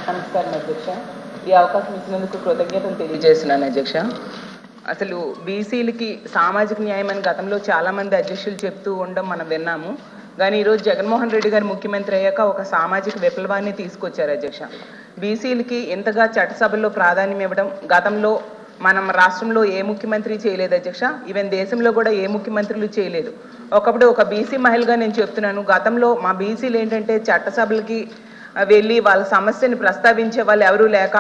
నమస్కారం అధ్యక్ష. ఈ అవకాశం ఇచ్చినందుకు కృతజ్ఞతలు తెలియజేస్తున్నాను అధ్యక్ష. అసలు బీసీలకి సామాజిక న్యాయం అని గతంలో చాలామంది అధ్యక్షులు చెప్తూ ఉండడం మనం విన్నాము. కానీ ఈరోజు జగన్మోహన్ రెడ్డి గారు ముఖ్యమంత్రి అయ్యాక ఒక సామాజిక విప్లవాన్ని తీసుకొచ్చారు అధ్యక్ష. బీసీలకి ఇంతగా చట్టసభల్లో ప్రాధాన్యం ఇవ్వడం గతంలో మనం రాష్ట్రంలో ఏ ముఖ్యమంత్రి చేయలేదు అధ్యక్ష. ఈవెన్ దేశంలో కూడా ఏ ముఖ్యమంత్రులు చేయలేదు. ఒకప్పుడు ఒక బీసీ మహిళగా నేను చెప్తున్నాను, గతంలో మా బీసీలు ఏంటంటే చట్టసభలకి వెళ్ళి వాళ్ళ సమస్యని ప్రస్తావించే వాళ్ళు ఎవరూ లేక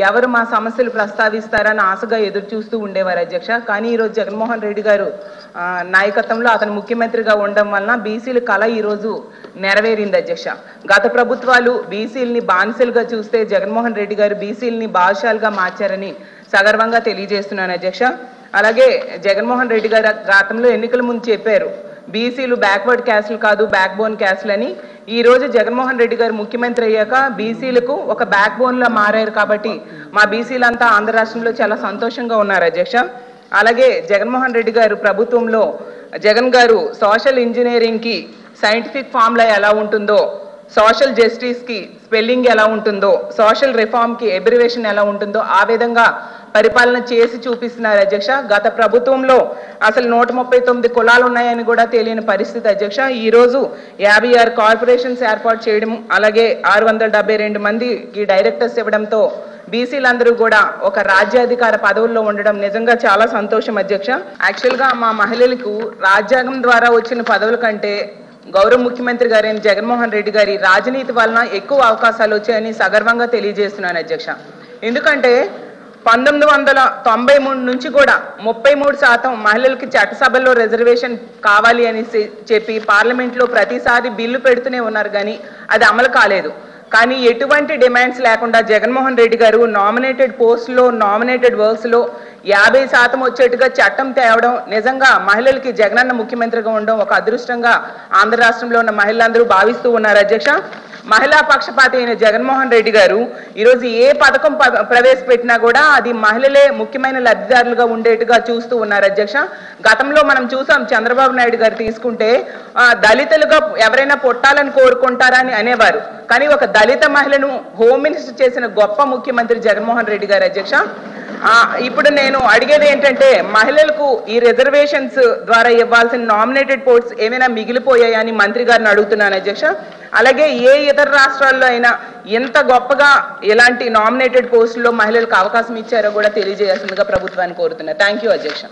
ఎవరు మా సమస్యలు ప్రస్తావిస్తారని ఆశగా ఎదురు చూస్తూ ఉండేవారు అధ్యక్ష. కానీ ఈరోజు జగన్మోహన్ రెడ్డి గారు నాయకత్వంలో అతను ముఖ్యమంత్రిగా ఉండడం వలన బీసీల కళ ఈరోజు నెరవేరింది అధ్యక్ష. గత ప్రభుత్వాలు బీసీలని బానిసలుగా చూస్తే జగన్మోహన్ రెడ్డి గారు బీసీలని బాధ్యులుగా మార్చారని సగర్వంగా తెలియజేస్తున్నాను అధ్యక్ష. అలాగే జగన్మోహన్ రెడ్డి గారు గతంలో ఎన్నికల ముందు చెప్పారు బీసీలు బ్యాక్వర్డ్ క్యాస్ట్లు కాదు బ్యాక్ బోన్ క్యాస్ట్లు అని. ఈ రోజు జగన్మోహన్ రెడ్డి గారు ముఖ్యమంత్రి అయ్యాక బీసీలకు ఒక బ్యాక్ బోన్లో మారారు కాబట్టి మా బీసీలంతా ఆంధ్ర రాష్ట్రంలో చాలా సంతోషంగా ఉన్నారు అధ్యక్ష. అలాగే జగన్మోహన్ రెడ్డి గారు ప్రభుత్వంలో జగన్ గారు సోషల్ ఇంజనీరింగ్కి సైంటిఫిక్ ఫార్ములా ఎలా ఉంటుందో, సోషల్ జస్టిస్కి స్పెల్లింగ్ ఎలా ఉంటుందో, సోషల్ రిఫార్మ్కి ఎబ్రివేషన్ ఎలా ఉంటుందో ఆ విధంగా పరిపాలన చేసి చూపిస్తున్నారు అధ్యక్ష. గత ప్రభుత్వంలో అసలు 139 కులాలు ఉన్నాయని కూడా తెలియని పరిస్థితి అధ్యక్ష. ఈరోజు 56 కార్పొరేషన్స్ ఏర్పాటు చేయడం, అలాగే 672 మందికి డైరెక్టర్స్ ఇవ్వడంతో బీసీలందరూ కూడా ఒక రాజ్యాధికార పదవుల్లో ఉండడం నిజంగా చాలా సంతోషం అధ్యక్ష. యాక్చువల్గా మా మహిళలకు రాజ్యాంగం ద్వారా వచ్చిన పదవుల కంటే గౌరవ ముఖ్యమంత్రి గారైన జగన్మోహన్ రెడ్డి గారి రాజనీతి వలన ఎక్కువ అవకాశాలు వచ్చాయని సగర్వంగా తెలియజేస్తున్నాను అధ్యక్ష. ఎందుకంటే 1993 నుంచి కూడా 33% మహిళలకి చట్టసభల్లో రిజర్వేషన్ కావాలి అని చెప్పి పార్లమెంట్లో ప్రతిసారి బిల్లు పెడుతూనే ఉన్నారు, కానీ అది అమలు కాలేదు. కానీ ఎటువంటి డిమాండ్స్ లేకుండా జగన్మోహన్ రెడ్డి గారు నామినేటెడ్ పోస్టులో నామినేటెడ్ వర్క్స్లో 50% వచ్చేట్టుగా చట్టం తేవడం నిజంగా మహిళలకి జగనన్న ముఖ్యమంత్రిగా ఉండడం ఒక అదృష్టంగా ఆంధ్ర రాష్ట్రంలో ఉన్న మహిళలందరూ భావిస్తూ ఉన్నారు అధ్యక్ష. మహిళా పక్షపాతి అయిన జగన్మోహన్ రెడ్డి గారు ఈరోజు ఏ పథకం ప్రవేశపెట్టినా కూడా అది మహిళలే ముఖ్యమైన లబ్ధిదారులుగా ఉండేట్టుగా చూస్తూ ఉన్నారు అధ్యక్ష. గతంలో మనం చూసాం, చంద్రబాబు నాయుడు గారు తీసుకుంటే దళితులుగా ఎవరైనా పుట్టాలని కోరుకుంటారని అనేవారు, కానీ ఒక దళిత మహిళను హోమ్ మినిస్టర్ చేసిన గొప్ప ముఖ్యమంత్రి జగన్మోహన్ రెడ్డి గారు అధ్యక్ష. ఇప్పుడు నేను అడిగేది ఏంటంటే మహిళలకు ఈ రిజర్వేషన్స్ ద్వారా ఇవ్వాల్సిన నామినేటెడ్ పోస్ట్స్ ఏమైనా మిగిలిపోయాయని మంత్రి గారిని అడుగుతున్నాను అధ్యక్ష. అలాగే ఏ ఇతర రాష్ట్రాల్లో అయినా ఎంత గొప్పగా ఎలాంటి నామినేటెడ్ పోస్టుల్లో మహిళలకు అవకాశం ఇచ్చారో కూడా తెలియజేయాల్సిందిగా ప్రభుత్వాన్ని కోరుతున్నా. థ్యాంక్ యూ అధ్యక్ష.